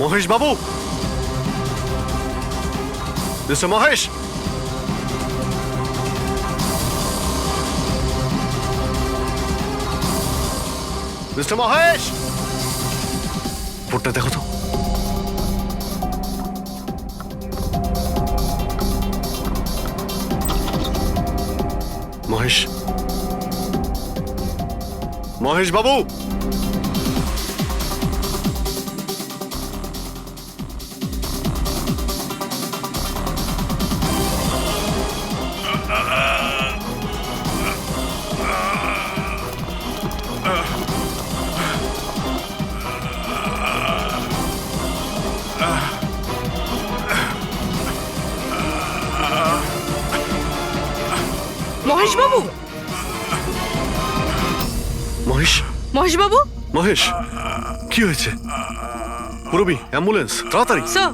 মহেশ বাবু, mister Mahesh, mister Mahesh, বোর্ডটা দেখো তো। মহেশ, মহেশ বাবু, মহেশ বাবু, মহেশ, মহেশ বাবু, মহেশ, কি হয়েছে? পুরবি, অ্যাম্বুলেন্স, তাড়াতাড়ি। স্যার,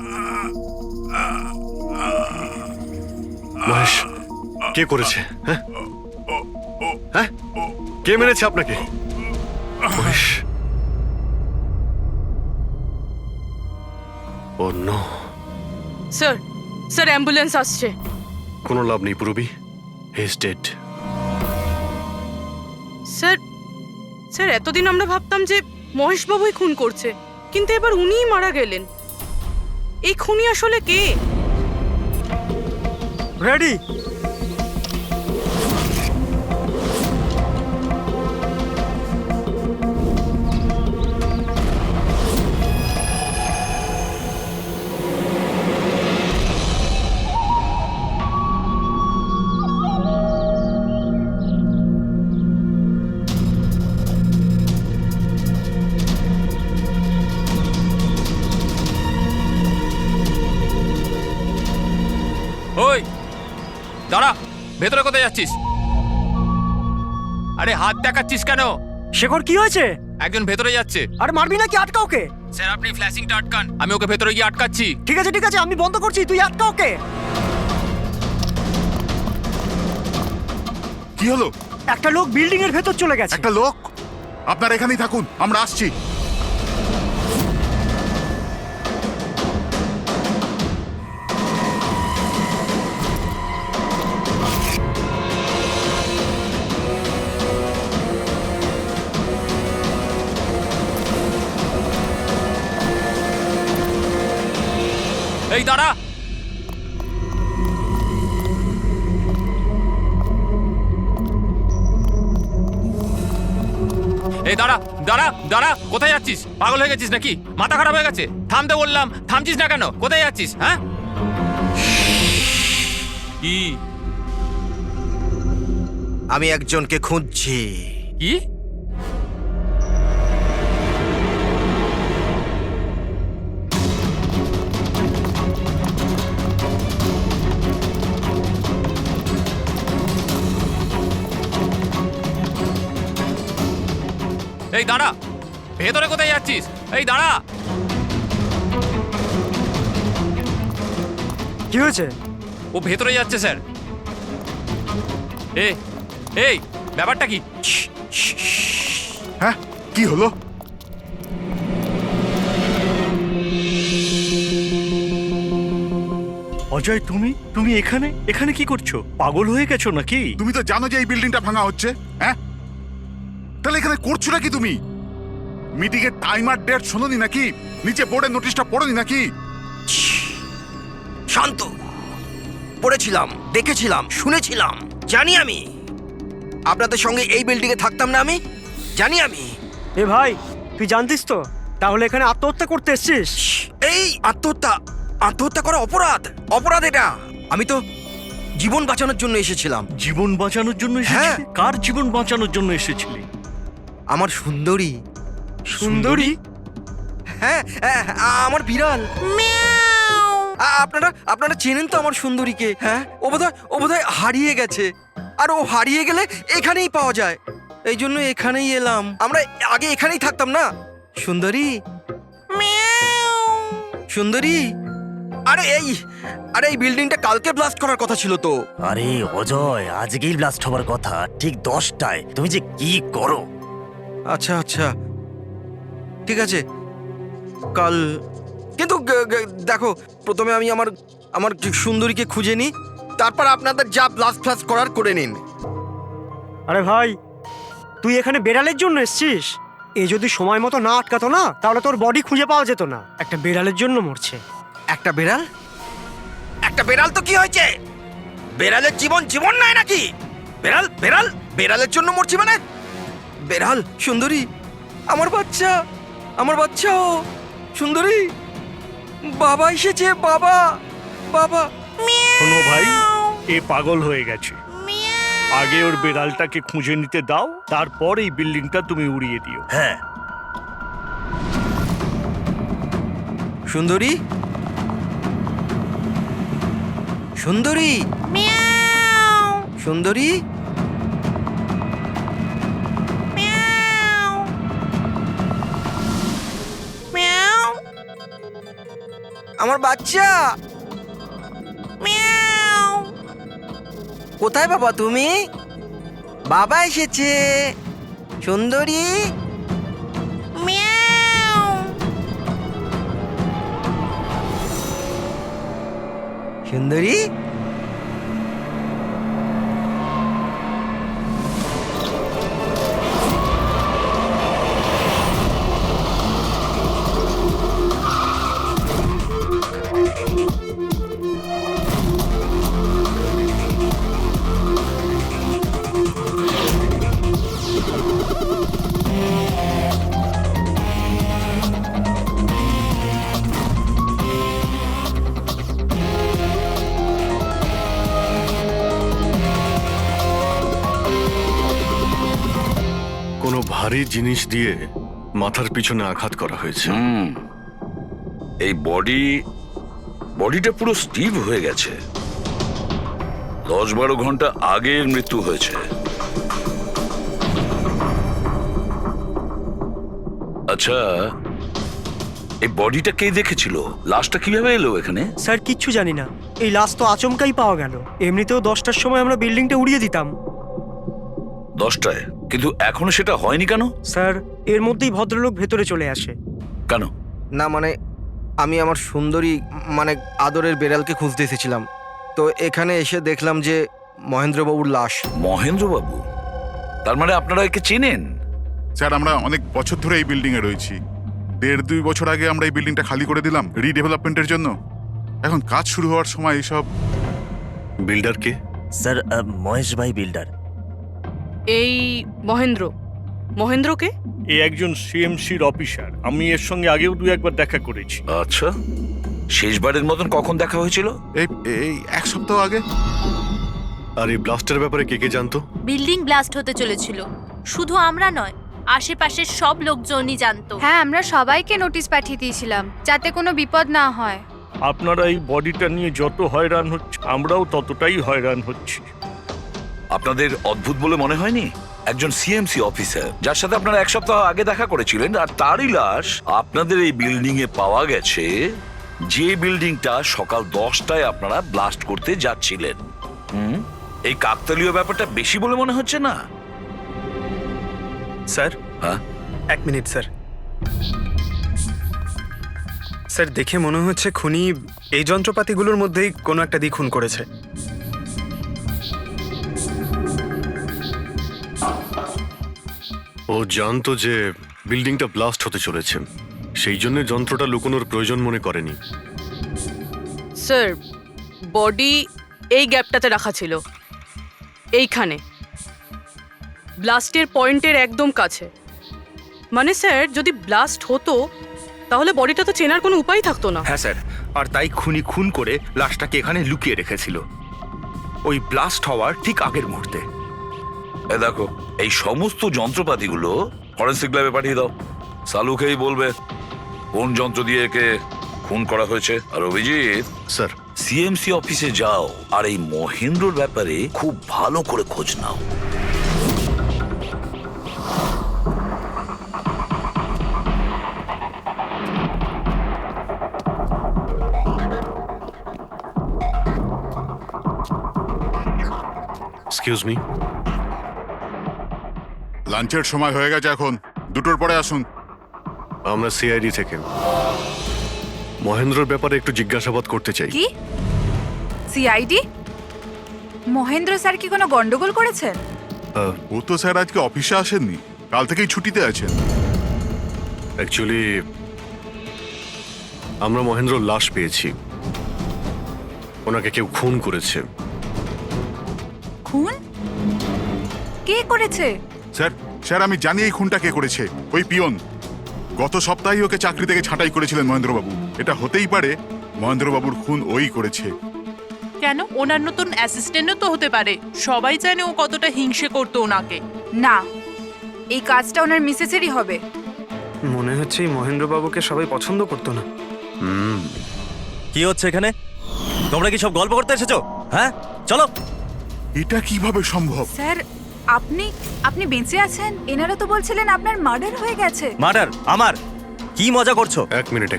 মহেশ, কে করেছে? হ্যাঁ হ্যাঁ, কে মেরেছে আপনাকে? মহেশ, ও নো। স্যার, স্যার অ্যাম্বুলেন্স আসছে। কোনো লাভ নেই পুরবি, he is dead. Sir, sir এতদিন আমরা ভাবতাম যে মহেশ বাবুই খুন করছে, কিন্তু এবার উনিই মারা গেলেন। এই খুনি আসলে কে? রেডি। ওই দাঁড়া, ভেতরে কোথায় যাচ্ছিস? আরে হাত দেখাচ্ছিস কেন? শেখর, কি হয়েছে? একজন ভেতরে যাচ্ছে। আরে মারবি নাকি? আটকা ওকে। স্যার আপনি ফ্ল্যাশিংটা আটকান, আমি ওকে ভেতরে গিয়ে আটকাচ্ছি। ঠিক আছে ঠিক আছে, আমি বন্ধ করছি, তুই আটকা ওকে। কি হলো? একটা লোক বিল্ডিং এর ভেতর চলে গেছে। একটা লোক? আপনারা এখানেই থাকুন, আমরা আসছি। এই দাঁড়া, এই দাঁড়া দাঁড়া দাঁড়া, কোথায় যাচ্ছিস? পাগল হয়ে গেছিস নাকি? মাথা খারাপ হয়ে গেছে? থামতে বললাম, থামছিস না কেন? কোথায় যাচ্ছিস? হ্যাঁ কি? আমি একজনকে খুঁজছি। কি? এই দাঁড়া, ভেতরে কোথায় যাচ্ছিস? এই দাঁড়া। কি হয়েছে? ও ভেতরে যাচ্ছে স্যার। এই ব্যাপারটা কি? হ্যাঁ, কি হলো? অজয়, তুমি তুমি এখানে এখানে কি করছো? পাগল হয়ে গেছো নাকি? তুমি তো জানো যে এই বিল্ডিংটা ভাঙা হচ্ছে। হ্যাঁ, তাহলে এখানে করছো নাকি তুমি? মিটিং এর টাইম আর ডেট শোনোনি নাকি? নিচে বোর্ডের নোটিশটা পড়োনি নাকি? শান্ত। পড়েছিলাম, দেখেছিলাম, শুনেছিলাম। জানি আমি আপনাদের সঙ্গে এই বিল্ডিং এ থাকতাম না। আমি জানি। আমি এ ভাই, তুই জানতিস তো? তাহলে এখানে আত্মহত্যা করতে এসেছিস? এই আত্মহত্যা করা অপরাধ। অপরাধ এটা। আমি তো জীবন বাঁচানোর জন্য এসেছিলাম। জীবন বাঁচানোর জন্য এসেছিলি? হ্যাঁ। কার জীবন বাঁচানোর জন্য এসেছিলি? আমার সুন্দরী। সুন্দরী? হ্যাঁ, আমার বিড়াল। আপনারা চেনেন তো আমার সুন্দরীকে? হ্যাঁ, ও বোধহয় হারিয়ে গেছে। আর ও হারিয়ে গেলে এখানেই পাওয়া যায়। এই জন্য এখানেই এলাম। আমরা আগে এখানেই থাকতাম না। সুন্দরী, সুন্দরী। আরে এই বিল্ডিংটা কালকে ব্লাস্ট করার কথা ছিল তো। আরে অজয়, আজকেই ব্লাস্ট হবার কথা, ঠিক 10টায়। তুমি যে কি করো! আচ্ছা, ঠিক আছে। কাল কিন্তু দেখো, প্রথমে আমি আমার আমার সুন্দরীকে খুঁজে নিই, তারপর আপনাদের যা ব্লাস্ট ফ্লাস্ট করার করে নিন। আরে ভাই, তুই এখানে বেড়ালের জন্য এসছিস? এ যদি সময় মতো না আটকাতো না, তাহলে তোর বডি খুঁজে পাওয়া যেত না। একটা বেড়ালের জন্য মরছে। একটা বেড়াল? একটা বেড়াল তো কি হয়েছে? বেড়ালের জীবন জীবন নয় নাকি? বেড়াল বেড়াল বেড়ালের জন্য মরছি মানে? বেড়াল, সুন্দরী, আমার বাচ্চা, আমার বাচ্চা। ও সুন্দরী, বাবা এসেছে, বাবা, বাবা। শোনো ভাই, এ পাগল হয়ে গেছে। আগে ওর বেড়ালটাকে খুঁজে নিতে দাও, তারপর এই বিল্ডিংটা তুমি উড়িয়ে দিও। হ্যাঁ, সুন্দরী, সুন্দরী, সুন্দরী, আমার বাচ্চা। কোথায় বাবা তুমি? বাবা এসেছে। সুন্দরী, সুন্দরী, কোনো ভারী জিনিস দিয়ে মাথার পিছনে আঘাত করা হয়েছে। এই বডিটা পুরো স্টিভ হয়ে গেছে। 10-12 ঘন্টা আগের মৃত্যু হয়েছে। আচ্ছা, এই বডিটা কে দেখেছিল? লাশটা কিভাবে এলো এখানে? স্যার, কিচ্ছু জানি না। এই লাশ তো আচমকাই পাওয়া গেল। এমনিতেও 10টার সময় আমরা বিল্ডিংটা উড়িয়ে দিতাম। 10টায়? কিন্তু এখনো সেটা হয়নি কেন? স্যার, এর মধ্যেই ভদ্রলোক ভেতরে চলে আসে। কেন? না মানে আমি আমার সুন্দরী মানে আদরের বেড়ালকে খুঁজতে এসেছিলাম, তো এখানে এসে দেখলাম যে মহেন্দ্রবাবুর লাশ। মহেন্দ্রবাবু? তার মানে আপনারা একে চেনেন? স্যার, আমরা অনেক বছর ধরে এই বিল্ডিং এ রয়েছি। 1.5-2 বছর আগে আমরা এই বিল্ডিংটা খালি করে দিলাম রিডেভেলপমেন্টের জন্য। এখন কাজ শুরু হওয়ার সময় এইসব। বিল্ডার কে? স্যার, মহেশ ভাই বিল্ডার। এই মহেন্দ্রকে? এ একজন সিএমসির অফিসার। আমি এর সঙ্গে আগেও 2-1বার দেখা করেছি। আচ্ছা, শেষবারের মতন কখন দেখা হয়েছিল? এই এই 1 সপ্তাহ আগে। আর এই ব্লাস্টের ব্যাপারে কে কে জানতো? বিল্ডিং ব্লাস্ট হতে চলেছিল। শুধু আমরা নয়, আশেপাশের সব লোকজনই জানতো। হ্যাঁ, আমরা সবাইকে নোটিশ পাঠিয়ে দিয়েছিলাম যাতে কোনো বিপদ না হয়। আপনারা এই বডিটা নিয়ে যত হয়রান হচ্ছে, আমরাও ততটাই হয়রান হচ্ছি। আপনাদের অদ্ভুত বলে মনে হয়নি? একজন সিএমসি অফিসার যার সাথে আপনারা 1 সপ্তাহ আগে দেখা করেছিলেন, আর তারই লাশ আপনাদের এই বিল্ডিং এ পাওয়া গেছে, যে বিল্ডিংটা সকাল 10টায় আপনারা ব্লাস্ট করতে যাচ্ছিলেন। এই কাকতালীয় ব্যাপারটা বেশি বলে মনে হচ্ছে না? স্যার, হ্যাঁ, 1 মিনিট স্যার। স্যার, দেখে মনে হচ্ছে খুনি এই যন্ত্রপাতিগুলোর মধ্যেই কোনো একটা দিয়ে খুন করেছে। ও জানতো যে বিল্ডিংটা ব্লাস্ট হতে চলেছে, সেই জন্য যন্ত্রটা লুকোনোর প্রয়োজন মনে করেনি। স্যার, বডি এই গ্যাপটাতে রাখা ছিল, এইখানে ব্লাস্টের পয়েন্টের একদম কাছে। মানে স্যার, যদি ব্লাস্ট হতো তাহলে বডিটা তো চেনার কোনো উপায় থাকতো না। হ্যাঁ স্যার, আর তাই খুনি খুন করে লাশটাকে এখানে লুকিয়ে রেখেছিল ওই ব্লাস্ট হওয়ার ঠিক আগের মুহূর্তে। এ দেখো, এই সমস্ত যন্ত্রপাতিগুলো ফরেন্সিক ল্যাবে পাঠিয়ে দাও। সালুকেই বলবে কোন যন্ত্র দিয়ে একে খুন করা হয়েছে। আর অভিজিৎ স্যার, সিএমসি অফিসে যাও আর এই মহেন্দ্রর ব্যাপারে খুব ভালো করে খোঁজ নাও। Excuse me. লাঞ্চের সময় হয়ে গেছে, এখন 2টোর পরে আসুন। আমরা সিআইডি থেকে। মহেন্দ্রর ব্যাপারে একটু জিজ্ঞাসাবাদ করতে চাই। কি সিআইডি? মহেন্দ্র স্যার কি কোনো গন্ডগোল করেছেন? ও তো স্যার আজকে অফিসে আসেননি, কাল থেকেই ছুটিতে আছেন। অ্যাকচুয়ালি আমরা মহেন্দ্রর লাশ পেয়েছি। ওনাকে কেউ খুন করেছে। খুন? কে করেছে? স্যার স্যার আমি জানি এই খুনটা কে করেছে। ওই পিয়ন গত সপ্তাহে ওকে চাকরি থেকে ছাঁটাই করেছিলেন মহেন্দ্রবাবু। এটা হতেই পারে মহেন্দ্রবাবুর খুন ওই করেছে। কেন? ওনার নতুন অ্যাসিস্ট্যান্টও তো হতে পারে। সবাই জানে ও কতটা হিংসে করতো ওনাকে। না, এই কাজটা ওনার মিসেসেরই হবে। মনে হচ্ছে এই মহেন্দ্রবাবুকে সবাই পছন্দ করতো না। কি হচ্ছে এখানে? তোমরা কি সব গল্প করতে এসেছো? হ্যাঁ, চলো। এটা কিভাবে সম্ভব? স্যার আপনি বেঁচে আছেন? এনারা তো বলছিলেন আপনার মার্ডার হয়ে গেছে। মার্ডার? আমার? কি মজা করছো? এক মিনিট।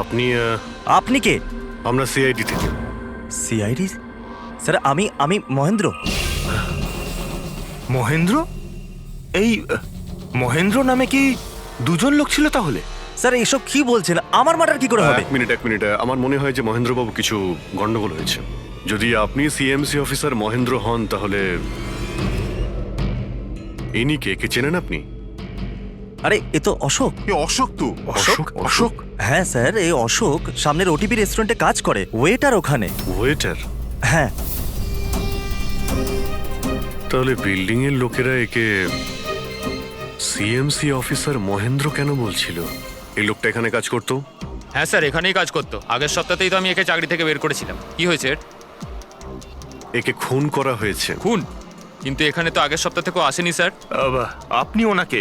আপনি আপনি কে? আমরা সিআইডি থেকে। সিআইডি? স্যার আমি মহেন্দ্র। মহেন্দ্র? এই মহেন্দ্র নামে কি দুজন লোক ছিল তাহলে? স্যার এসব কি বলছেন? আমার মার্ডার কি করে হবে? এক মিনিট। আমার মনে হয় যে মহেন্দ্রবাবু কিছু গন্ডগোল হয়েছে। যদি আপনি সিএমসি অফিসার মহেন্দ্র হন তাহলে ইনি কে চেনেন আপনি? আরে এ তো অশোক। এ অশোক তো। অশোক? হ্যাঁ স্যার, এই অশোক সামনের ওটিপি রেস্টুরেন্টে কাজ করে, ওয়েটার ওখানে। ওয়েটার? হ্যাঁ। তাহলে বিল্ডিং এর লোকেরা একে সিএমসি অফিসার মহেন্দ্র কেন বলছিল? এই লোকটা এখানে কাজ করতো? হ্যাঁ স্যার, এখানেই কাজ করতো। আগের সপ্তাহতেই তো আমি একে চাকরি থেকে বের করেছিলাম। কি হয়েছে? একে খুন করা হয়েছে। খুন? কিন্তু এখানে তো আগের সপ্তাহ থেকেও আসেনি স্যার। আপনি ওনাকে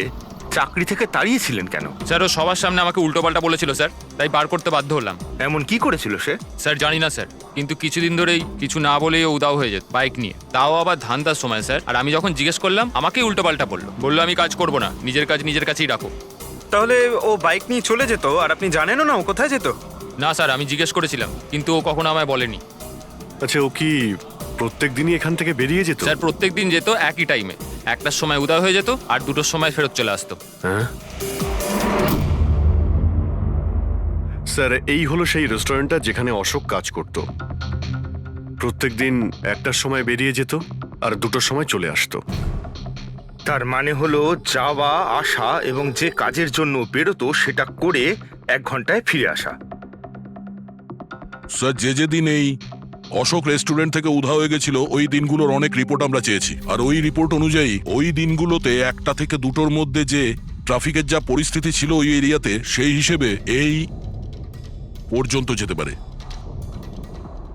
চাকরি থেকে তাড়িয়েছিলেন কেন? স্যার ও সবার সামনে আমাকে উল্টোপাল্টা বলেছিল স্যার, তাই বার করতে বাধ্য হলাম। এমন কি করেছিল সে? স্যার জানি না স্যার, কিন্তু কিছুদিন ধরেই কিছু না বলেই ও উদাও হয়ে যেত বাইক নিয়ে, তাও আবার ধান্দার সময় স্যার। আর আমি যখন জিজ্ঞেস করলাম আমাকেই উল্টোপাল্টা বললো আমি কাজ করবো না, নিজের কাজ নিজের কাছেই রাখো। তাহলে ও বাইক নিয়ে চলে যেত আর আপনি জানেনও না ও কোথায় যেত? না স্যার, আমি জিজ্ঞেস করেছিলাম কিন্তু ও কখনো আমায় বলেনি। আচ্ছা, ও কি প্রত্যেক দিনই এখান থেকে বেরিয়ে যেত? স্যার প্রত্যেক দিন যেত একই টাইমে, 1টার সময় উদয় হয়ে যেত আর 2টোর সময় ফেরত চলে আসতো। হ্যাঁ স্যার, এই হলো সেই রেস্টুরেন্টটা যেখানে অশোক কাজ করত। প্রত্যেকদিন 1টার সময় বেরিয়ে যেত আর 2টোর সময় চলে আসতো। তার মানে হলো যাওয়া আসা এবং যে কাজের জন্য বেরোতো সেটা করে 1 ঘন্টায় ফিরে আসা। স্যার, যে দিন এই অশোক রেস্টুরেন্ট থেকে উধাও হয়ে গেছিল ওই দিনগুলোর অনেক রিপোর্ট আমরা চেয়েছি, আর ওই রিপোর্ট অনুযায়ী ওই দিনগুলোতে 1টা থেকে 2টোর মধ্যে যে ট্রাফিকের যা পরিস্থিতি ছিল ওই এরিয়াতে, সেই হিসেবে এই পর্যন্ত যেতে পারে।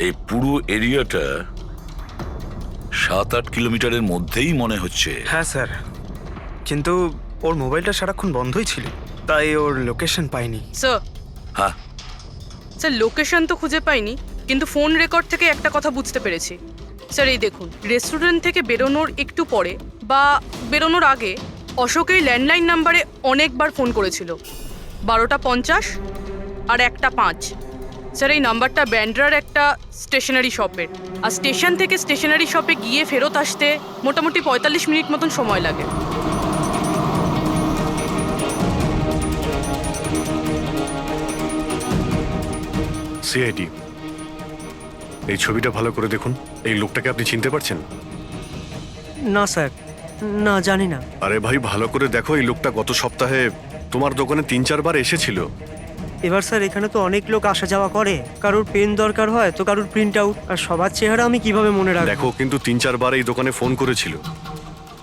এই পুরো এরিয়াটা 7-8 কিলোমিটারের মধ্যেই মনে হচ্ছে। হ্যাঁ স্যার, কিন্তু ওর মোবাইলটা সারাক্ষণ বন্ধই ছিল, তাই ওর লোকেশন পাইনি। স্যার হ্যাঁ স্যার, লোকেশন তো খুঁজে পাইনি, কিন্তু ফোন রেকর্ড থেকে একটা কথা বুঝতে পেরেছি। স্যার এই দেখুন, রেস্টুরেন্ট থেকে বেরোনোর একটু পরে বা বেরোনোর আগে অশোক এই ল্যান্ডলাইন নাম্বারে অনেকবার ফোন করেছিল, 12টা 50 আর 1টা 5। স্যার এই নাম্বারটা ব্যান্ড্রার একটা স্টেশনারি শপের, আর স্টেশন থেকে স্টেশনারি শপে গিয়ে ফেরত আসতে মোটামুটি 45 মিনিট মতন সময় লাগে। সিআইডি, এই ছবিটা ভালো করে দেখুন। এই লোকটাকে আপনি চিনতে পারছেন? না স্যার, না জানি না। আরে ভাই, ভালো করে দেখো, এই লোকটা গত সপ্তাহে তোমার দোকানে 3-4 বার এসেছিল। এবার স্যার এখানে তো অনেক লোক আসা যাওয়া করে, কারোর পেন দরকার হয় তো কারোর প্রিন্ট আউট, আর সবার চেহারা আমি কিভাবে মনে রাখবো? দেখো, কিন্তু 3-4 বার এই দোকানে ফোন করেছিল,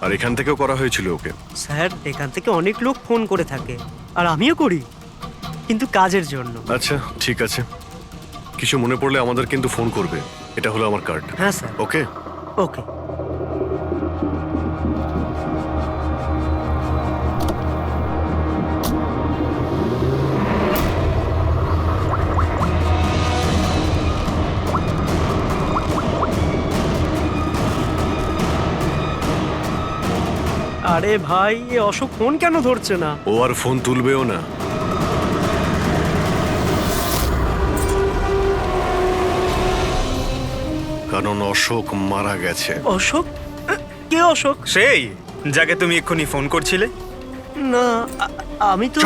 আর এখান থেকেও করা হয়েছিল ওকে। স্যার এখান থেকে অনেক লোক ফোন করে থাকে, আর আমিও করি, কিন্তু কাজের জন্য। আচ্ছা ঠিক আছে, কিছু মনে পড়লে আমাদের কিন্তু ফোন করবে। এটা হলো আমার কার্ড। হ্যাঁ স্যার। ওকে ওকে। আরে ভাই, এ অশোক ফোন কেন ধরছে না? ও আর ফোন তুলবেও না। কারণ অশোক মারা গেছে। অশোক? কে অশোক? সেই যাকে তুমি এক্ষুনি ফোন করছিলে? না, আমি তো।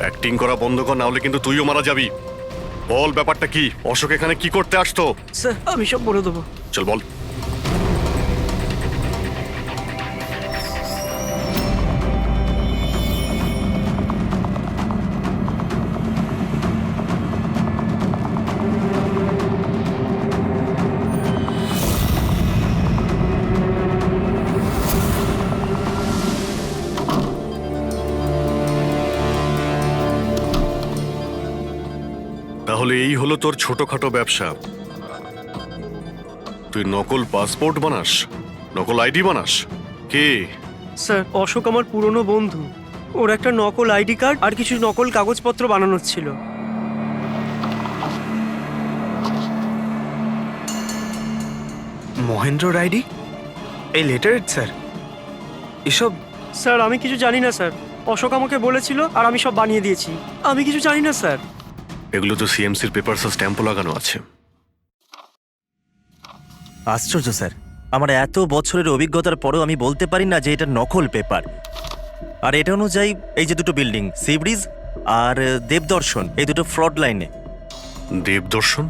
অ্যাক্টিং করা বন্ধ কর, না হলে কিন্তু তুইও মারা যাবি। বল ব্যাপারটা কি? অশোক এখানে কি করতে আসতো? স্যার আমি সব বলে দেবো। চল বল। তাহলে এই হলো তোর ছোটখাটো ব্যবসা। তুই নকল পাসপোর্ট বানাস, নকল আইডি বানাস। কে? স্যার অশোক আমার পুরনো বন্ধু। ওর একটা নকল আইডি কার্ড আর কিছু নকল কাগজপত্র বানানোর ছিল। মহেন্দ্রর আইডি, এই লেটারেড স্যার, এসব স্যার আমি কিছু জানি না স্যার, অশোক আমাকে বলেছিল আর আমি সব বানিয়ে দিয়েছি। আমি কিছু জানি না স্যার। এগুলো তো সিএমসির পেপারস স্ট্যাম্পও লাগানো আছে। আশ্চর্য স্যার, আমার এত বছরের অভিজ্ঞতার পরেও আমি বলতে পারি না যে এটা নকল পেপার। আর এটা অনুযায়ী এই যে দুটো বিল্ডিং, সি ব্রিজ আর দেবদর্শন, এই দুটো ফ্রড লাইনে। দেবদর্শন?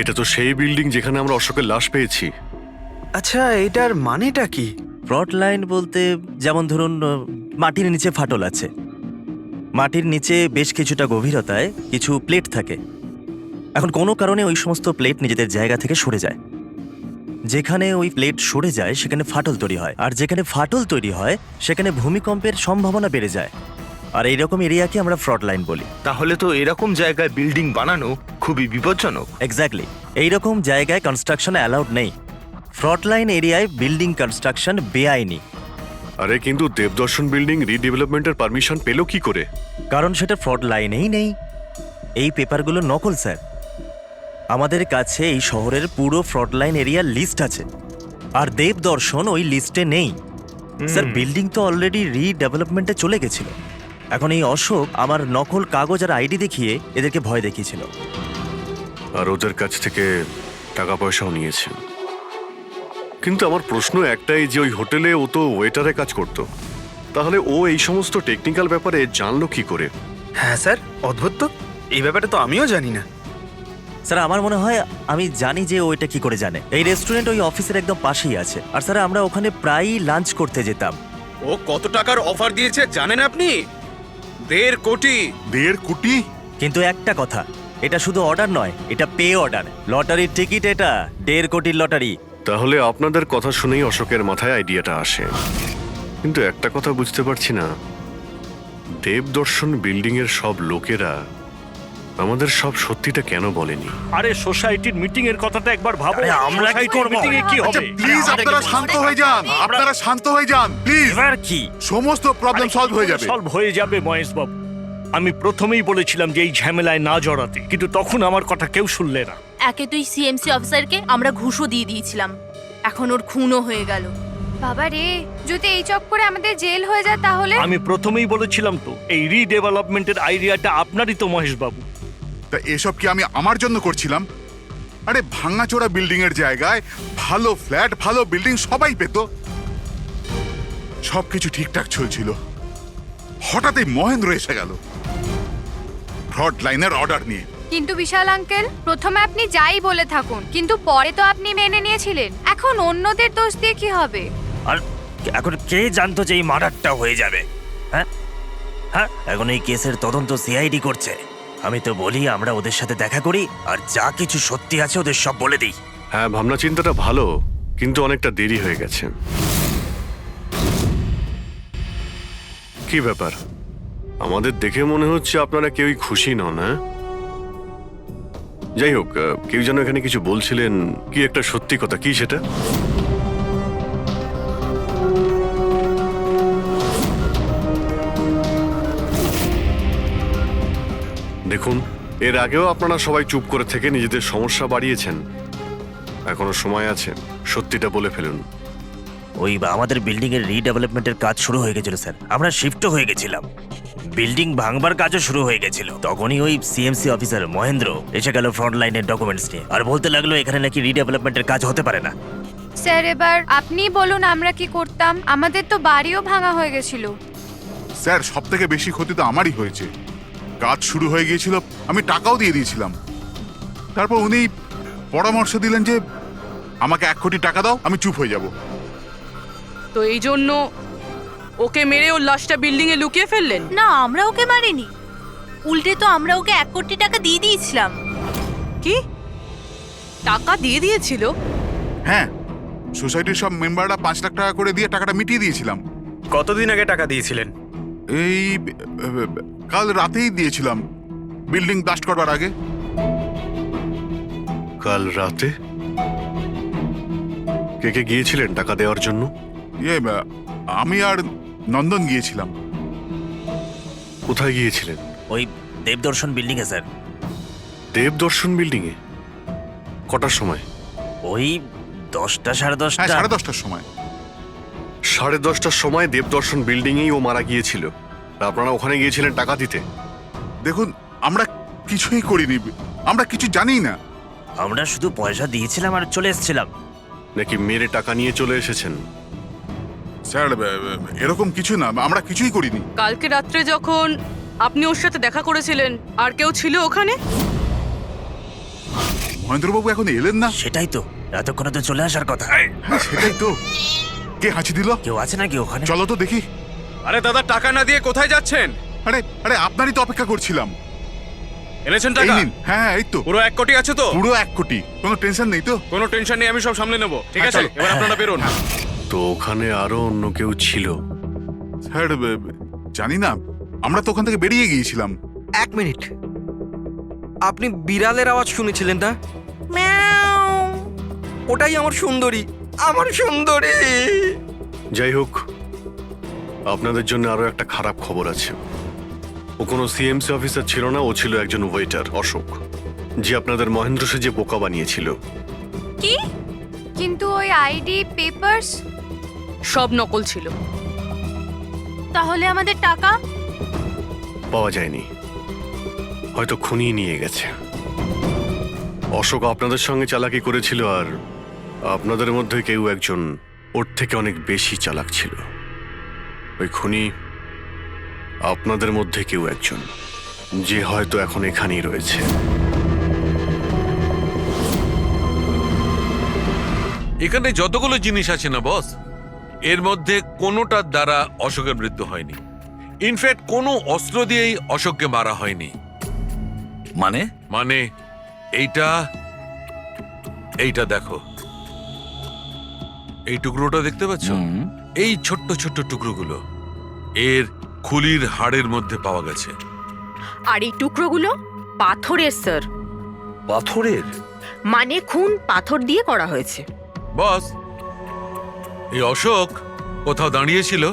এটা তো সেই বিল্ডিং যেখানে আমরা অশোকের লাশ পেয়েছি। আচ্ছা এটার মানেটা কি? ফ্রড লাইন বলতে যেমন ধরুন মাটির নিচে ফাটল আছে, মাটির নিচে বেশ কিছুটা গভীরতায় কিছু প্লেট থাকে। এখন কোনো কারণে ওই সমস্ত প্লেট নিজেদের জায়গা থেকে সরে যায়। যেখানে ওই প্লেট সরে যায় সেখানে ফাটল তৈরি হয়, আর যেখানে ফাটল তৈরি হয় সেখানে ভূমিকম্পের সম্ভাবনা বেড়ে যায়। আর এইরকম এরিয়াকে আমরা ফ্রড লাইন বলি। তাহলে তো এরকম জায়গায় বিল্ডিং বানানো খুবই বিপজ্জনক। এক্স্যাক্টলি, এইরকম জায়গায় কনস্ট্রাকশন অ্যালাউড নেই। ফ্রড লাইন এরিয়ায় বিল্ডিং কনস্ট্রাকশন বেআইনি। আরে কিন্তু দেবদর্শন বিল্ডিং রিডেভেলপমেন্টের পারমিশন পেল কি করে? কারণ সেটা ফ্রড লাইনেই নেই। এই পেপারগুলো নকল স্যার। আমাদের কাছে এই শহরের পুরো ফ্রড লাইন এরিয়ার লিস্ট আছে, আর দেবদর্শন ওই লিস্টে নেই। স্যার বিল্ডিং তো অলরেডি রিডেভেলপমেন্টে চলে গেছিল। এখন এই অশোক আমার নকল কাগজ আর আইডি দেখিয়ে এদেরকে ভয় দেখিয়েছিল। আর ওদের কাছ থেকে টাকা পয়সাও নিয়েছে। কিন্তু আমার প্রশ্ন একটাই যে ওই হোটেলে ও তো ওয়েটারে কাজ করতো, তাহলে ও এই সমস্ত টেকনিক্যাল ব্যাপারে জানলো কি করে? হ্যাঁ স্যার, অদ্ভুত তো, এই ব্যাপারে তো আমিও জানি না। স্যার আমার মনে হয় আমি জানি যে ও এটা কি করে জানে। এই রেস্টুরেন্ট ওই অফিসের একদম পাশেই আছে, আর স্যার আমরা ওখানে প্রায়ই লাঞ্চ করতে যেতাম। ও কত টাকার অফার দিয়েছে জানেন আপনি? 1.5 কোটি। 1.5 কোটি? কিন্তু একটা কথা, এটা শুধু অর্ডার নয়, এটা পে অর্ডার। লটারির টিকিট এটা, 1.5 কোটির লটারি। তাহলে আপনাদের কথা শুনেই অশোকের মাথায় আইডিয়াটা আসে। কিন্তু একটা কথা বুঝতে পারছি না, দেবদর্শন বিল্ডিং এর সব লোকেরা আমাদের সব সত্যিটা কেন বলেনি? আরে সোসাইটির মিটিং এর কথাটা একবার ভাবো। আরে আমরা কি করব? মিটিং এ কি হবে? প্লিজ আপনারা শান্ত হয়ে যান, আপনারা শান্ত হয়ে যান প্লিজ। এবার কি সমস্ত প্রবলেম সলভ হয়ে যাবে। সলভ হয়ে যাবে মহেশ বাবু। আমি প্রথমেই বলেছিলাম যে এই ঝামেলায় না জড়াতে, কিন্তু তখন আমার কথা কেউ শুনলে না। একে তুই সিএমসি অফিসারকে আমরা ঘুষও দিয়ে দিয়েছিলাম, এখন ওর খুনও হয়ে গেল। বাবা রে, যদি এই চক্করে আমাদের জেল হয়ে যায় তাহলে? আমি প্রথমেই বলেছিলাম তো, এই রিডেভেলপমেন্টের আইডিয়াটা আপনারই তো মহেশ বাবু। তা এসব কি আমি আমার জন্য করছিলাম? আরে ভাঙাচোরা বিল্ডিং এর জায়গায় ভালো ফ্ল্যাট, ভালো বিল্ডিং সবাই পেত। সবকিছু ঠিকঠাক চলছিল, হঠাৎই মহেন্দ্র এসে গেল ফ্রড লাইনের অর্ডার নিয়ে। কিন্তু বিশাল আঙ্কেল, প্রথমে আপনি যাই বলে থাকুন, কিন্তু পরে তো আপনি মেনে নিয়েছিলেন। এখন অন্যদের দোষ দিয়ে কি হবে? আর এখন কে জানতো যে এই মার্ডারটা হয়ে যাবে? হ্যাঁ হ্যাঁ, এখন এই কেসের তদন্ত সিআইডি করছে। আমি তো বলি আমরা ওদের সাথে দেখা করি, আর যা কিছু সত্যি আছে ওদের সব বলে দিই। হ্যাঁ, ভাবনা চিন্তাটা ভালো, কিন্তু অনেকটা দেরি হয়ে গেছে। কি ব্যাপার, আমাদের দেখে মনে হচ্ছে আপনারা কেউই খুশি নন। হ্যাঁ, যাই হোক, কেউ যেন এখানে কিছু বলছিলেন, কি একটা সত্যি কথা, কি সেটা? দেখুন, এর আগেও আপনারা সবাই চুপ করে থেকে নিজেদের সমস্যা বাড়িয়েছেন। এখনো সময় আছে, সত্যিটা বলে ফেলুন। ওই আমাদের বিল্ডিং এর রিডেভেলপমেন্টের কাজ শুরু হয়ে গেছিল স্যার, আমরা শিফটও হয়ে গেছিলাম। বিল্ডিং ভাঙবার কাজও শুরু হয়ে গেছিল। তখনই ওই সিএমসি অফিসার মহেন্দ্র এসে গেল ফ্রন্ট লাইনের ডকুমেন্টস নিয়ে, আর বলতে লাগলো এখানে নাকি রিডেভেলপমেন্টের কাজ হতে পারে না। স্যার এবার আপনি বলুন আমরা কি করতাম? আমাদের তো বাড়িও ভাঙা হয়ে গেছিল। স্যার সব থেকে বেশি ক্ষতি তো আমারই হয়েছে। কাজ শুরু হয়ে গিয়েছিল, আমি টাকাও দিয়ে দিয়েছিলাম। তারপর উনি পরামর্শ দিলেন যে আমাকে 1 কোটি টাকা দাও, আমি চুপ হয়ে যাব। তো এই জন্য ওকে মেরে ওর লাশটা বিল্ডিং এ লুকিয়ে ফেললেন? না, আমরা ওকে মারিনি, উল্টে তো আমরা ওকে 1 কোটি টাকা দিয়ে দিয়েছিলাম। কি টাকা দিয়ে দিয়েছিল? হ্যাঁ, সোসাইটির সব মেম্বাররা 5 লাখ টাকা করে দিয়ে টাকাটা মিটিয়ে দিয়েছিলাম। কতদিন আগে টাকা দিয়েছিলেন? এই কাল রাতেই দিয়েছিলাম, বিল্ডিং ব্লাস্ট করবার আগে। কাল রাতে কে কে গিয়েছিলেন টাকা দেওয়ার জন্য? আমি আর নন্দন গিয়েছিলাম। কোথায় গিয়েছিলেন? ওই দেবদর্শন বিল্ডিং এ স্যার। দেবদর্শন বিল্ডিং এ? কটার সময়? ওই 10টা সাড়ে 10টা। হ্যাঁ, 10:30টার সময়। 10:30টার সময় দেবদর্শন বিল্ডিং এই ও মারা গিয়েছিল। আর আপনারা ওখানে গিয়েছিলেন টাকা দিতে? দেখুন, আমরা কিছুই করিনি, আমরা কিছু জানি না। আমরা শুধু পয়সা দিয়েছিলাম আর চলে এসেছিলাম। নাকি মেরে টাকা নিয়ে চলে এসেছেন? স্যার এরকম কিছু না, আমরা কিছুই করিনি। কালকে রাত্রে যখন আপনি ওর সাথে দেখা করেছিলেন আর কেউ ছিল ওখানে? মহেন্দ্রবাবু এখন এলেন না। সেটাই তো, এতক্ষণে তো চলে আসার কথা। হ্যাঁ, সেটাই তো। কে হাঁচি দিল? কেউ আছে নাকি ওখানে? চলো তো দেখি। আরে দাদা, টাকা না দিয়ে কোথায় যাচ্ছেন? আরে আরে আপনারই তো অপেক্ষা করছিলাম। এনেছেন এই টাকা? নিন। হ্যাঁ, এই তো পুরো 1 কোটি আছে তো? পুরো 1 কোটি, কোনো টেনশন নেই তো? কোনো টেনশন নেই, আমি সব সামলে নেব। ঠিক হ্যাঁ, আছে, চলো। এবার আপনারা বেরোন। তো ওখানে আরো অন্য কেউ ছিল? স্যার জানি না, আমরা তো ওখান থেকে বেরিয়ে গিয়েছিলাম। 1 মিনিট, আপনি বিড়ালের আওয়াজ শুনেছিলেন না? ম্যাও, ওটাই আমার সুন্দরী, আমার সুন্দরী। যাই হোক, আপনাদের জন্য আরো একটা খারাপ খবর আছে। ও কোনো সিএমসি অফিসার ছিল না, ও ছিল একজন ওয়েটার, অশোক, যে আপনাদের মহেন্দ্র সেজে বোকা বানিয়েছিল। কি? কিন্তু ওই আইডি পেপারস সব নকল ছিল। তাহলে আমাদের টাকা? পাওয়া যায়নি, হয়তো খুনিয়ে নিয়ে গেছে। অশোক আপনাদের সঙ্গে চালাকি করেছিল, আর আপনাদের মধ্যে কেউ একজন ওর থেকে অনেক বেশি চালাক ছিল। ওই খুনি আপনাদের মধ্যে কেউ একজন, যে হয়তো এখন এখানেই রয়েছে। এখানে যতগুলো জিনিস আছে না বস, এর মধ্যে কোনোটার দ্বারা অশোকের মৃত্যু হয়নি। ইনফ্যাক্ট কোনো অস্ত্র দিয়েই অশোককে মারা হয়নি। মানে মানে এইটা দেখো, এই টুকরোটা দেখতে পাচ্ছ? এই ছোট্ট ছোট্ট টুকরোগুলো এর খুলির হাড়ের মধ্যে পাওয়া গেছে। আর এই টুকরোগুলো পাথরের স্যার। পাথরের? মানে খুন পাথর দিয়ে করা হয়েছে। বস, এই অশোক কোথাও দাঁড়িয়েছিল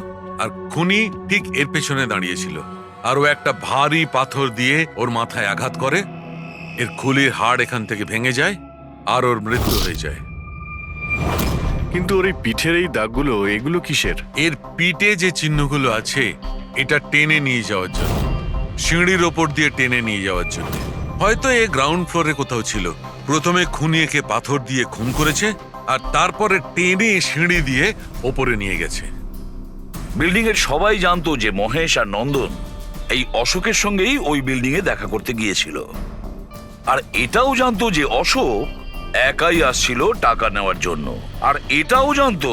আর খুনি ঠিক এর পেছনে দাঁড়িয়েছিল, আর ও একটা ভারী পাথর দিয়ে ওর মাথায় আঘাত করে, এর খুলির হাড় এখান থেকে ভেঙে যায় আর ওর মৃত্যু হয়ে যায়। কিন্তু ওর এই পিঠের এই দাগগুলো, এগুলো কিসের? এর পিঠে যে চিহ্নগুলো আছে, এটা টেনে নিয়ে যাওয়ার জন্য, সিঁড়ির ওপর দিয়ে টেনে নিয়ে যাওয়ার জন্য। হয়তো এ গ্রাউন্ড ফ্লোরে কোথাও ছিল। প্রথমে খুনি একে পাথর দিয়ে খুন করেছে, আর তারপরে টেনে সিঁড়ি দিয়ে ওপরে নিয়ে গেছে। বিল্ডিং এর সবাই জানতো যে মহেশ আর নন্দন এই অশোকের সঙ্গেই ওই বিল্ডিং এ দেখা করতে গিয়েছিল, আর এটাও জানতো যে অশোক একাই আসছিল টাকা নেওয়ার জন্য, আর এটাও জানতো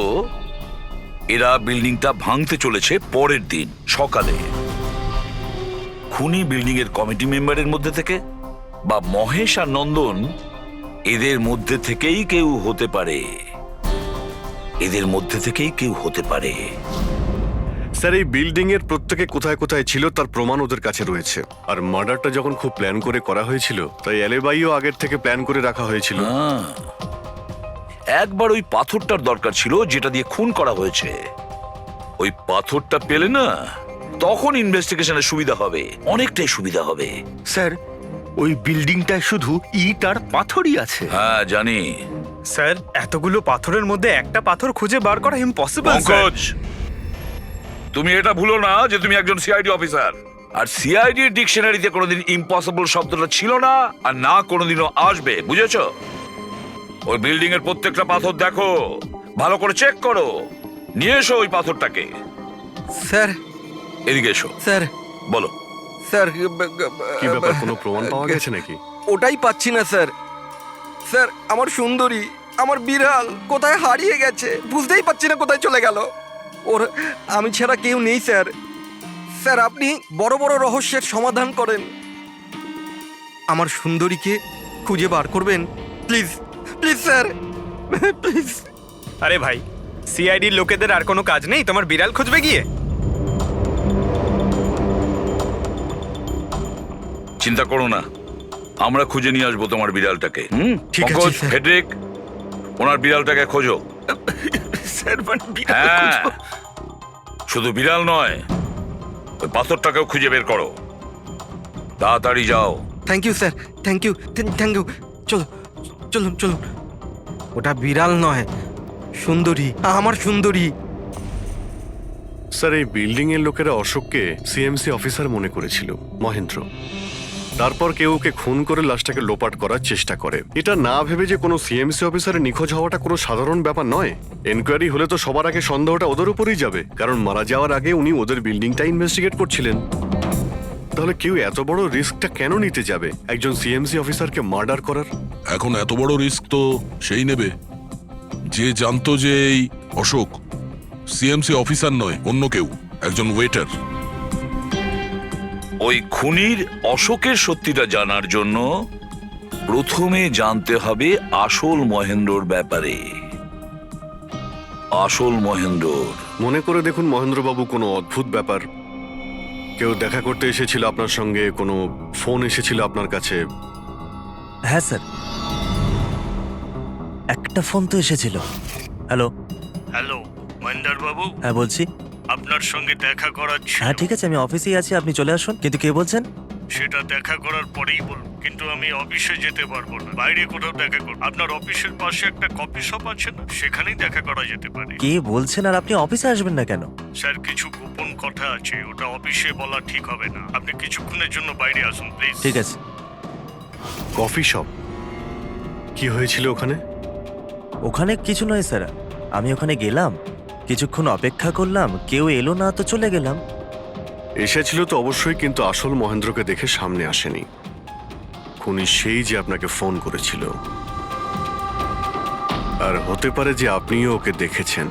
এরা বিল্ডিংটা ভাঙতে চলেছে পরের দিন সকালে। খুনি বিল্ডিং এর কমিটি মেম্বারের মধ্যে থেকে বা মহেশ আর নন্দন, এদের মধ্যে থেকেই কেউ হতে পারে, এদের মধ্যে থেকেই কেউ হতে পারে। স্যার, এই বিল্ডিং এর প্রত্যেকে কোথায় কোথায় ছিল তার প্রমাণ ওদের কাছে রয়েছে। আর মার্ডারটা যখন খুব প্ল্যান করে করা হয়েছিল, তাই এলেবাইও আগের থেকে প্ল্যান করে রাখা হয়েছিল। একবার ওই পাথরটার দরকার ছিল যেটা দিয়ে খুন করা হয়েছে। ওই পাথরটা পেলে না, তখন ইনভেস্টিগেশনের সুবিধা হবে, অনেকটাই সুবিধা হবে। স্যার, ওই বিল্ডিংটায় শুধু ইট আর পাথরই আছে। হ্যাঁ জানি। স্যার, এতগুলো পাথরের মধ্যে একটা পাথর খুঁজে বার করা ইম্পসিবল। পঙ্কজ, তুমি এটা ভুলো না যে তুমি একজন সিআইডি অফিসার, আর সিআইডি ডিকশনারিতে কোনোদিন ইম্পসিবল শব্দটা ছিল না, আর না কোনোদিনও আসবে, বুঝেছো? ওই বিল্ডিং এর প্রত্যেকটা পাথর দেখো, ভালো করে চেক করো, নিয়ে এসো ওই পাথরটাকে। স্যার, এদিকে এসো। স্যার বলো। স্যার কি ব্যাপার, কোনো প্রমাণ পাওয়া গেছে নাকি? ওটাই পাচ্ছি না স্যার। স্যার আমার সুন্দরী, আমার বিড়াল কোথায় হারিয়ে গেছে, বুঝতেই পারছি না কোথায় চলে গেল। ওর আমি ছাড়া কেউ নেই স্যার। স্যার আপনি বড় বড় রহস্যের সমাধান করেন, আমার সুন্দরীকে খুঁজে বার করবেন প্লিজ, প্লিজ স্যার, প্লিজ। আরে ভাই, সিআইডির লোকেদের আর কোনো কাজ নেই তোমার বিড়াল খুঁজবে গিয়ে? চিন্তা করো না, আমরা খুঁজে নিয়ে আসবো তোমার বিড়ালটাকে। ঠিক আছে, পঙ্কজ, স্যার। ফেডরিক, ওনার বিড়ালটাকে খোঁজো। স্যার মানে বিড়াল হ্যাঁ, খুঁজবো? শুধু বিড়াল নয়, ওই পাথরটাকেও খুঁজে বের করো। তাড়াতাড়ি যাও। Thank you sir, thank you, thank you. চলো চলুন চলুন। ওটা বিড়াল নয়, সুন্দরী, আমার সুন্দরী। স্যার, এই বিল্ডিং এর লোকেরা অশোককে সিএমসি অফিসার মনে করেছিল, মহেন্দ্র। তারপর কেউ ওকে খুন করে লাশটাকে লোপাট করার চেষ্টা করে। এটা না ভেবে যে কোনো সিএমসি অফিসারের নিখোঁজ হওয়াটা কোনো সাধারণ ব্যাপার নয়। এনকোয়ারি হলে তো সবার আগে সন্দেহটা ওদের উপরেই যাবে, কারণ মারা যাওয়ার আগে উনি ওদের বিল্ডিংটা ইনভেস্টিগেট করছিলেন। তাহলে কেউ এত বড় রিস্কটা কেন নিতে যাবে একজন সিএমসি অফিসারকে মার্ডার করার? এখন এত বড় রিস্ক তো সেই নেবে যে জানতো যে এই অশোক সিএমসি অফিসার নয়, অন্য কেউ, একজন ওয়েটার। ওই খুনির অশোকের সত্যিটা জানার জন্য প্রথমে জানতে হবে আসল মহেন্দ্রর ব্যাপারে। আসল মহেন্দ্র। মনে করে দেখুন মহেন্দ্রবাবু, কোনো অদ্ভুত ব্যাপার, কেউ দেখা করতে এসেছিল আপনার সঙ্গে, কোনো ফোন এসেছিল আপনার কাছে? হ্যাঁ স্যার, একটা ফোন তো এসেছিল। হ্যালো। হ্যালো মহেন্দ্র বাবু, হ্যাঁ বলছি। আপনার সঙ্গে দেখা করার ছিল। হ্যাঁ ঠিক আছে, আমি অফিসেই আছি, আপনি চলে আসুন। কিন্তু কে বলছেন? সেটা দেখা করার পরেই বলবো, কিন্তু আমি অফিসে যেতে পারবো না, বাইরে কোথাও দেখা করব। আপনার অফিসের পাশে একটা কফি শপ আছে না, সেখানেই দেখা করা যেতে পারে। কে বলছেন? আর আপনি অফিসে আসবেন না কেন? স্যার কিছু গোপন কথা আছে, ওটা অফিসে বলা ঠিক হবে না। আপনি কিছুক্ষণের জন্য বাইরে আসুন প্লিজ। ঠিক আছে। Coffee shop? কি হয়েছিল ওখানে? ওখানে কিছু নয় স্যার, আমি ওখানে গেলাম, কিছুক্ষণ অপেক্ষা করলাম, কেউ এলো না তো চলে গেলাম। এসেছিল তো অবশ্যই, কিন্তু আসল মহেন্দ্রকে দেখে সামনে আসেনি। খুনি সেই যে আপনাকে ফোন করেছিল, আর হতে পারে যে আপনিও ওকে দেখেছেন।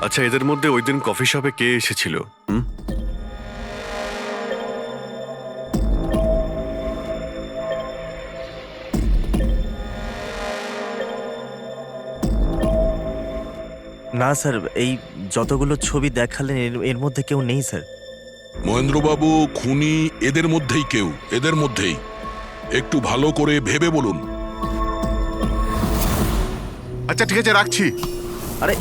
আচ্ছা, এদের মধ্যে ওই দিন কফি শপে কে এসেছিল? না স্যার, এই যতগুলো ছবি দেখালেন এর মধ্যে কেউ নেই স্যার। মহেন্দ্রবাবু, খুনি এদের মধ্যেই কেউ, এদের মধ্যেই। একটু ভালো করে ভেবে বলুন। আচ্ছা ঠিক আছে, রাখছি। আরে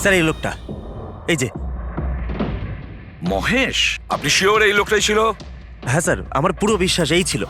স্যার, এই লোকটা, এই যে মহেশ, আপনি শিওর এই লোকটাই ছিল? হ্যাঁ স্যার, আমার পুরো বিশ্বাস এই ছিল।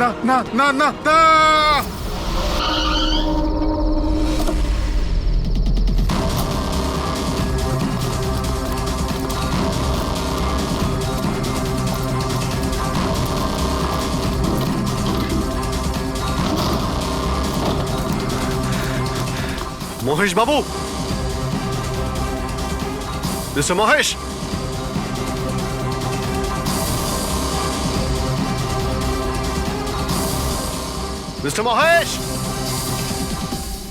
না না না না না মহেশ বাবু, মিস্টার মহেশ, মিস্টার মহেশ,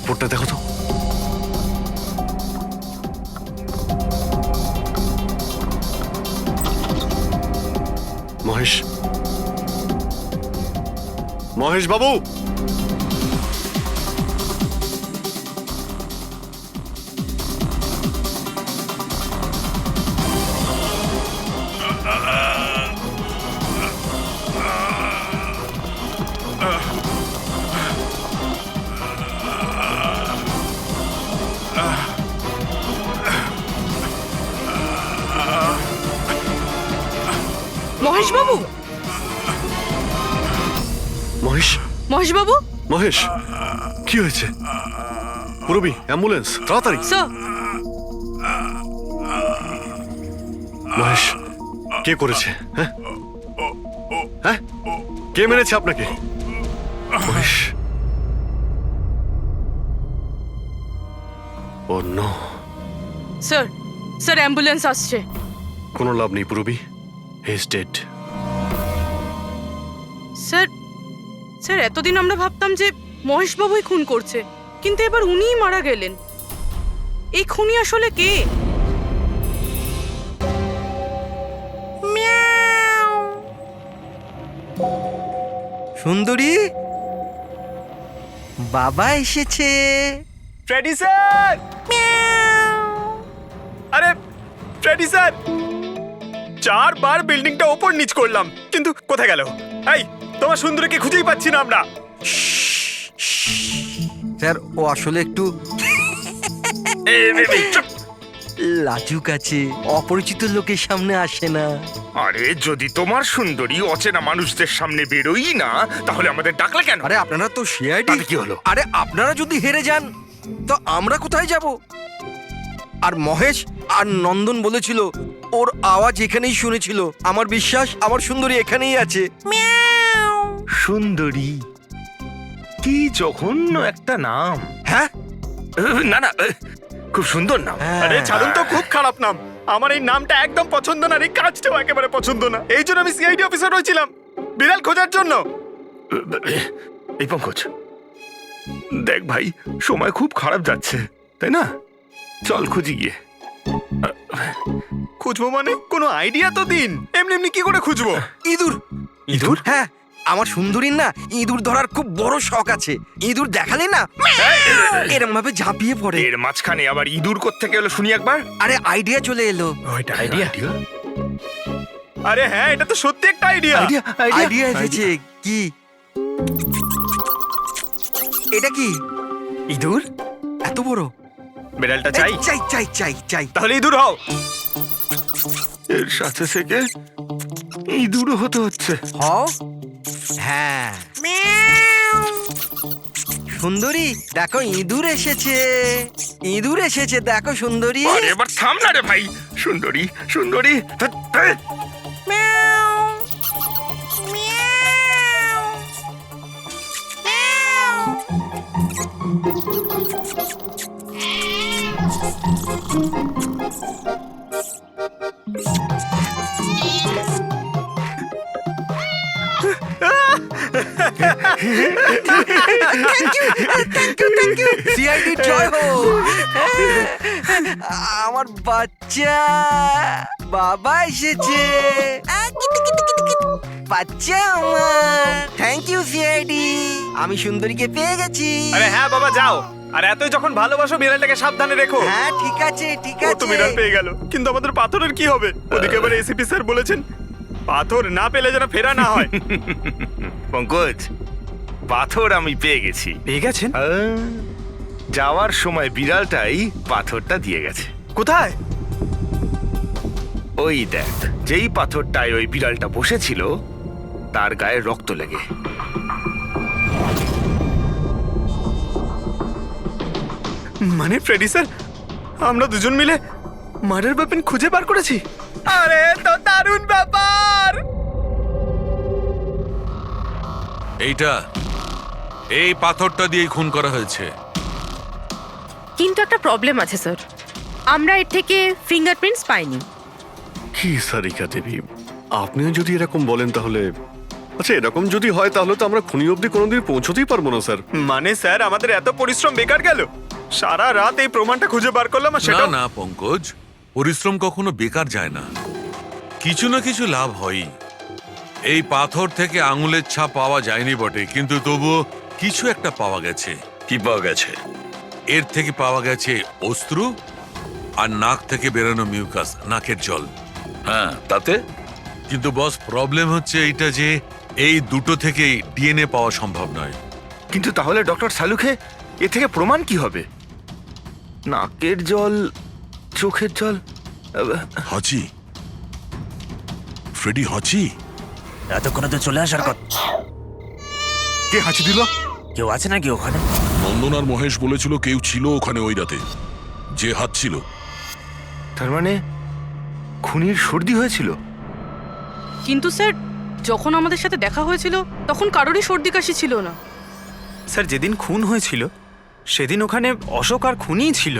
রিপোর্টটা দেখো তো। মহেশ, মহেশ বাবু, মহেশ বাবু, মহেশ, মহেশ বাবু, মহেশ, কি হয়েছে? পুরবি, অ্যাম্বুলেন্স, তাড়াতাড়ি। স্যার, মহেশ, কে করেছে? হ্যাঁ হ্যাঁ, কে মেরেছে আপনাকে? মহেশ, ও নো। স্যার, স্যার অ্যাম্বুলেন্স আসছে। কোনো লাভ নেই পুরবি, he is dead. Sir, sir এতদিন আমরা ভাবতাম যে মহেশ বাবুই খুন করছে, কিন্তু এবার উনিই মারা গেলেন। এই খুনি আসলে কে? সুন্দরী, বাবা এসেছে। Freddie sir! আরে ফ্রেডি স্যার, 4 বার বিল্ডিংটা ওপর নিচ করলাম, কিন্তু কোথায় গেল? এই, তোমার সুন্দরীকে খুঁজেই পাচ্ছি না আমরা। স্যার, ও আসলে একটু লাজুক আছে, অপরিচিত লোকের সামনে আসে না। আরে যদি তোমার সুন্দরী অচেনা মানুষদের সামনে বেরোই না, তাহলে আমাদের ডাকলে কেন? আরে আপনারা তো সিআইডি। কি হলো? আরে আপনারা যদি হেরে যান তো আমরা কোথায় যাব? আর মহেশ আর নন্দন বলেছিল ওর আওয়াজ এখানেই শুনেছিল। আমার বিশ্বাস আমার সুন্দরী এখানেই আছে। সুন্দরী, কি জঘন্য একটা নাম। হ্যাঁ, না না, খুব সুন্দর নাম। আরে ছাড়ুন তো, খুব খারাপ নাম। আমার এই নামটা একদম পছন্দ না, এই কাজটাও একেবারে পছন্দ না। এই জন্য আমি সিআইডি অফিসার হয়েছিলাম, বিড়াল খোঁজার জন্য। এই পঙ্কজ, দেখ ভাই, সময় খুব খারাপ যাচ্ছে, তাই না? চল খুঁজি গিয়ে। খুঁজবো মানে? কোনো আইডিয়া তো দিন। এমনি এমনি কি করে খুঁজবো? ইঁদুর। ইঁদুর? হ্যাঁ, আমার সুন্দরীর না ইঁদুর ধরার খুব বড় শখ আছে। ইঁদুর দেখালে না এরম ভাবে ঝাঁপিয়ে পড়ে। এর মাঝখানে আবার ইঁদুর কোত্থেকে এলো শুনি একবার। আরে আইডিয়া চলে এলো। ওইটা আইডিয়া? আরে হ্যাঁ, এটা তো সত্যি একটা আইডিয়া। আইডিয়া এসেছে। কি এটা? কি ইঁদুর? এত বড়? বিড়ালটা চাই? চাই চাই চাই চাই। তাহলে ইঁদুর হও। এর সাথে থেকে ইঁদুরও হতে হচ্ছে। হও। হ্যাঁ, সুন্দরী দেখো, ইঁদুর এসেছে। ইঁদুর এসেছে, দেখো সুন্দরী। আরে এবার থাম না রে ভাই। সুন্দরী, সুন্দরী, সিআইডি জয় হোক। আমার বাচ্চা বাবা এসেছে। বাচ্চা আমার। থ্যাংক ইউ সিআইডি, আমি সুন্দরীকে পেয়ে গেছি। আরে হ্যাঁ বাবা, যাও। আর এতই যখন ভালোবাসো, বিড়ালটাকে সাবধানে রেখো। হ্যাঁ ঠিক আছে ঠিক ও তো আছে। বিড়াল পেয়ে গেল, কিন্তু আমাদের পাথরের কি হবে? ওদিকে এবার এসিপি স্যার বলেছেন পাথর না পেলে যেন ফেরা না হয়। পঙ্কজ, পাথর আমি পেয়ে গেছি। পেয়ে গেছেন? যাওয়ার সময় বিড়ালটাই পাথরটা দিয়ে গেছে। কোথায়? ওই দেখ, যেই পাথরটায় ওই বিড়ালটা বসেছিল তার গায়ে রক্ত লেগে। মানে ফ্রেডি স্যার, আমরা দুজন মিলে মার্ডার ওয়েপন খুঁজে বার করেছি? আরে তো দারুণ ব্যাপার! এই পাথরটা দিয়ে খুন করা হয়েছে। কিন্তু একটা প্রবলেম আছে স্যার, আমরা এর থেকে ফিঙ্গারপ্রিন্টস পাইনি। কি সারিকা দেবী, আপনিও যদি এরকম বলেন তাহলে আচ্ছা, এরকম যদি হয় তাহলে তো আমরা খুনি অবধি কোনোদিন পৌঁছতেই পারবো না স্যার। মানে স্যার, আমাদের এত পরিশ্রম বেকার গেল? সারা রাত এই প্রমাণটা খুঁজে বার করলাম, আর না সেটা না পঙ্কজ, পরিশ্রম কখনো বেকার যায় না, কিছু না কিছু লাভ হয়ই। এই পাথর থেকে আঙুলের ছাপ পাওয়া যায়নি বটে, কিন্তু তবুও কিছু একটা পাওয়া গেছে। কি পাওয়া গেছে? এর থেকে পাওয়া গেছে অস্ত্র আর নাক থেকে বেরোনো মিউকাস, নাকের জল। হ্যাঁ, তাতে? কিন্তু বস, প্রবলেম হচ্ছে এইটা যে এই দুটো থেকেই ডিএনএ পাওয়া সম্ভব নয়। কিন্তু তাহলে ডক্টর সালুখে এ থেকে প্রমাণ কি হবে? নাকের জল, চোখের জল। হাঁচি, ফ্রেডি হাঁচি। এতক্ষণে তো চলে আসার কথা। কে হাঁচি দিল? কেউ আছে নাকি ওখানে? নন্দন আর মহেশ বলেছিল কেউ ছিল ওখানে ওই রাতে, যে হাঁচছিল। তার মানে খুনির সর্দি হয়েছিল? কিন্তু স্যার, যখন আমাদের সাথে দেখা হয়েছিল তখন কারোরই সর্দি কাশি ছিল না। স্যার, যেদিন খুন হয়েছিল সেদিন ওখানে অশোক আর খুনিই ছিল,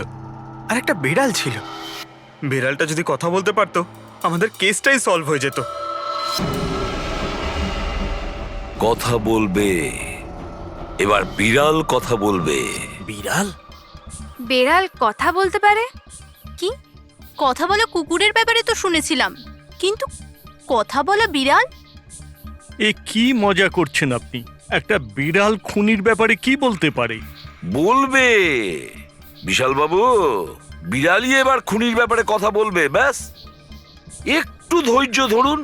আর একটা বেড়াল ছিল। বেড়ালটা যদি কথা বলতে পারতো, আমাদের কেসটাই সলভ হয়ে যেত। কথা বলবে, এবার বিড়াল কথা বলবে। বিড়াল? বেড়াল কথা বলতে পারে? কি কথা বলা কুকুরের ব্যাপারে তো শুনেছিলাম, কিন্তু কথা বলা বিড়াল? এ কি মজা করছেন আপনি? একটা বিড়াল খুনির ব্যাপারে কি বলতে পারে? বলবে বিশাল বাবু, বিড়ালই এবার খুনির ব্যাপারে কথা বলবে। ব্যাস একটু ধৈর্য ধরুন,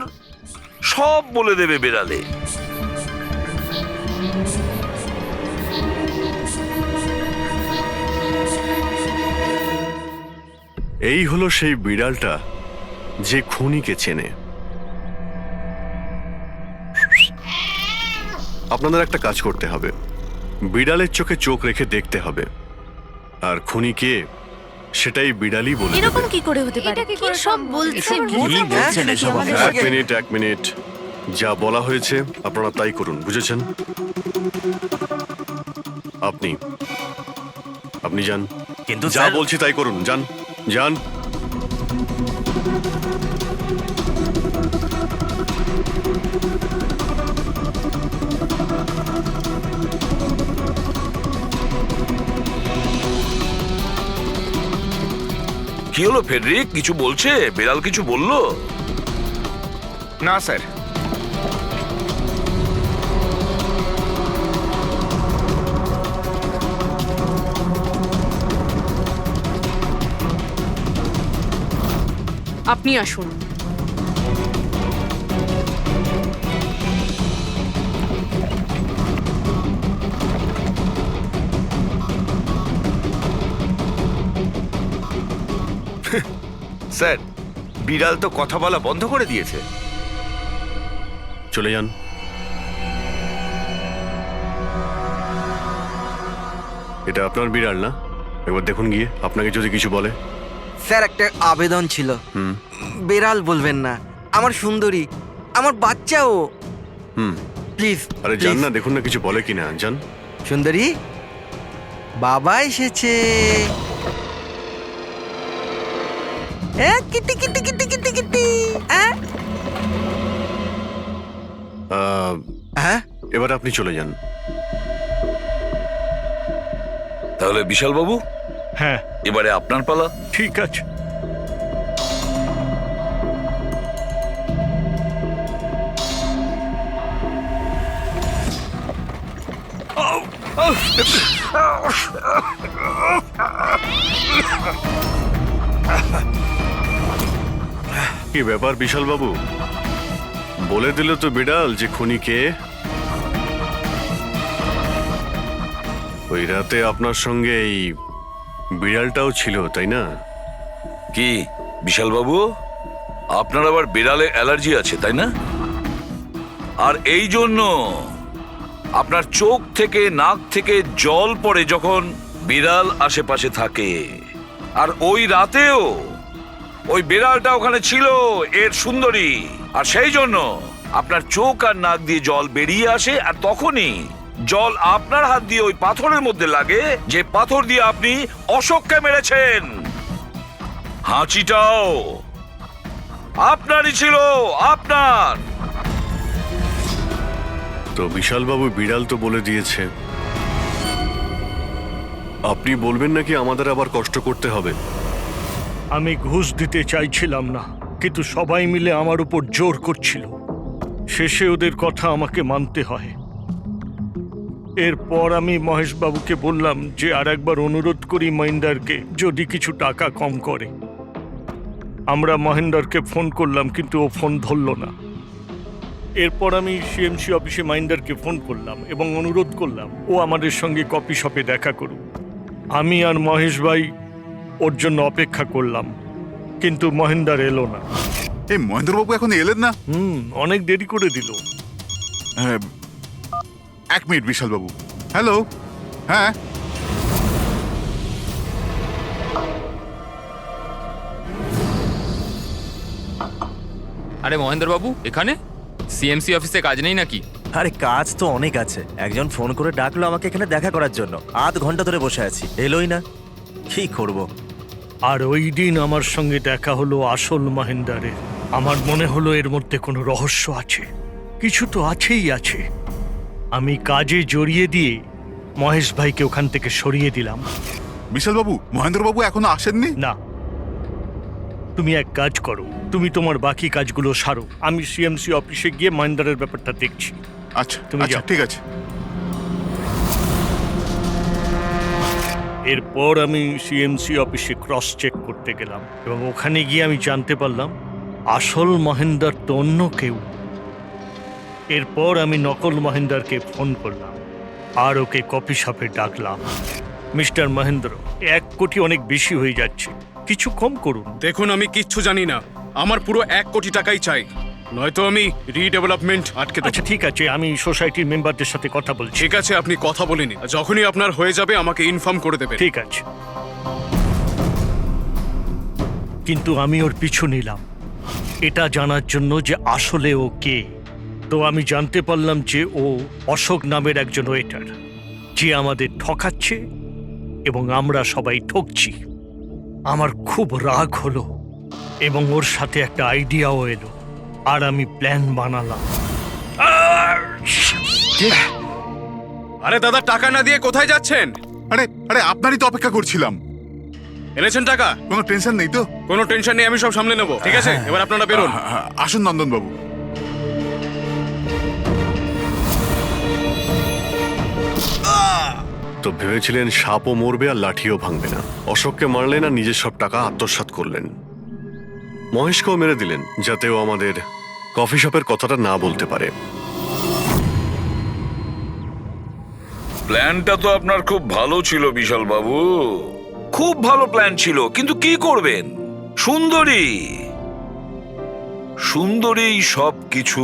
সব বলে দেবে বিড়ালে। এই হলো সেই বিড়ালটা যে খুনিকে চেনে। আপনাদের একটা কাজ করতে হবে, বিড়ালের চোখে চোখ রেখে দেখতে হবে, আর খুনিকে সেটাই বিড়ালই বলে দেবে। এরকম কি করে হতে পারে? কি সব বলছে? এক মিনিট, যা বলা হয়েছে আপনারা তাই করুন, বুঝেছেন? আপনি যান, কিন্তু যা বলছি তাই করুন, যান যান। কি হলো ফেডরিক, কিছু বলছে? বিড়াল কিছু বললো? না স্যার। আপনি আসুন। স্যার, বিড়াল তো কথা বলা বন্ধ করে দিয়েছে। চলে যান। এটা আপনার বিড়াল না? একবার দেখুন গিয়ে, আপনাকে যদি কিছু বলে। স্যার, একটা আবেদন ছিল। বেড়াল বলবেন না, আমার সুন্দরী, আমার বাচ্চাও। প্লিজ। আরে যান না, দেখুন না কিছু বলে কিনা, যান। সুন্দরী, বাবা এসেছে। Kitty Kitty Kitty Kitty Kitty. এবার আপনি চলে যান। তাহলে বিশাল বাবু, হ্যাঁ, এবারে আপনার পালা। ঠিক আছে। কি ব্যাপার বিশাল বাবু, বলে দিল তো বিড়াল যে খুনিকে? ওই রাতে আপনার সঙ্গে এই বিড়ালটাও ছিল, তাই না? কি বিশাল বাবু, আপনার আবার বিড়ালে অ্যালার্জি আছে, তাই না? আর এই জন্য আপনার চোখ থেকে নাক থেকে জল পড়ে যখন বিড়াল আশেপাশে থাকে, আর ওই রাতেও ওই বিড়ালটা ওখানে ছিল, এর সুন্দরী, আর সেই জন্য আপনার চোখ আর নাক দিয়ে জল বেরিয়ে আসে, আর তখনই জল আপনার হাত দিয়ে ওই পাথরের মধ্যে লাগে, যে পাথর দিয়ে আপনি অশোককে মেরেছেন। হাঁচিটাও আপনারই ছিল, আপনার। তো বিশালবাবু বিড়াল তো বলে দিয়েছে, আপনি বলবেন নাকি আমাদের আবার কষ্ট করতে হবে? আমি ঘুষ দিতে চাইছিলাম না, কিন্তু সবাই মিলে আমার উপর জোর করছিল। শেষে ওদের কথা আমাকে মানতে হয়। এরপর আমি মহেশবাবুকে বললাম যে আর একবার অনুরোধ করি মহিন্দারকে, যদি কিছু টাকা কম করে। আমরা মহেন্দারকে ফোন করলাম, কিন্তু ও ফোন ধরল না। এরপর আমি সিএমসি অফিসে মহিন্দারকে ফোন করলাম এবং অনুরোধ করলাম ও আমাদের সঙ্গে কফি শপে দেখা করুক। আমি আর মহেশ ভাই ওর জন্য অপেক্ষা করলাম, কিন্তু মহেন্দার এলো না। এই মহেন্দ্রবাবু এখন এলেন না? অনেক দেরি করে দিল। এক মিনিট বিশালবাবু। হ্যালো, হ্যাঁ আরে মহেন্দ্রবাবু, এখানে সিএমসি অফিসে কাজ নেই নাকি? আরে কাজ তো অনেক আছে। একজন ফোন করে ডাকলো আমাকে এখানে দেখা করার জন্য। আধ ঘন্টা ধরে বসে আছি, এলোই না। কি করব? আর ওই দিন আমার সঙ্গে দেখা হলো আসল মহেন্দারের। আমার মনে হলো এর মধ্যে কোনো রহস্য আছে, কিছু তো আছেই আছে। আমি কাজে জড়িয়ে দিয়ে মহেশ ভাইকে ওখান থেকে সরিয়ে দিলাম। বিশালবাবু, মহেন্দ্রবাবু এখনো আসেননি? না, তুমি এক কাজ করো, তুমি তোমার বাকি কাজগুলো সারো। আমি সিএমসি অফিসে গিয়ে মহেন্দারের ব্যাপারটা দেখছি। আচ্ছা, তুমি আচ্ছা, যাও। ঠিক আছে। এরপর আমি সিএমসি অফিসে ক্রস চেক করতে গেলাম এবং ওখানে গিয়ে আমি জানতে পারলাম আসল মহেন্দার তো অন্য কেউ। এরপর আমি নকল মহেন্দারকে ফোন করলাম আর ওকে কফি শপে ডাকলাম। মিস্টার মহেন্দ্র, 1 কোটি অনেক বেশি হয়ে যাচ্ছে, কিছু কম করুন। দেখুন, আমি কিচ্ছু জানি না, আমার পুরো 1 কোটি টাকাই চাই, নয়তো আমি রিডেভেলপমেন্ট আটকে দেব। আচ্ছা ঠিক আছে, আমি সোসাইটির মেম্বারদের সাথে কথা বলছি। ঠিক আছে, আপনি কথা বলে নিন, যখনই আপনার হয়ে যাবে আমাকে ইনফর্ম করে দেবেন। ঠিক আছে, কিন্তু আমি ওর পিছু নিলাম এটা জানার জন্য যে আসলে ও কে। তো আমি জানতে পারলাম যে ও অশোক নামের একজন ওয়েটার, যে আমাদের ঠকাচ্ছে এবং আমরা সবাই ঠকছি। আমার খুব রাগ হলো এবং ওর সাথে একটা আইডিয়াও এলো, আর আমি প্ল্যান বানালাম। আরে দাদা, টাকা না দিয়ে কোথায় যাচ্ছেন? আরে আরে আপনারই তো অপেক্ষা করছিলাম। এনেছেন টাকা? কোনো টেনশন নেই তো? কোনো টেনশন নেই, আমি সব সামলে নেব। ঠিক আছে, এবার আপনারা বেরোন। আসুন নন্দনবাবু। তো ভেবেছিলেন সাপও মরবে আর লাঠিও ভাঙবে না। অশোককে মারলেন আর নিজের সব টাকা আত্মসাৎ করলেন। মহেশকেও মেরে দিলেন যাতে ও আমাদের কফি শপের কথাটা না বলতে পারে। প্ল্যানটা তো আপনার খুব ভালো ছিল বিশাল বাবু, খুব ভালো প্ল্যান ছিল, কিন্তু কি করবেন? সুন্দরী সব কিছু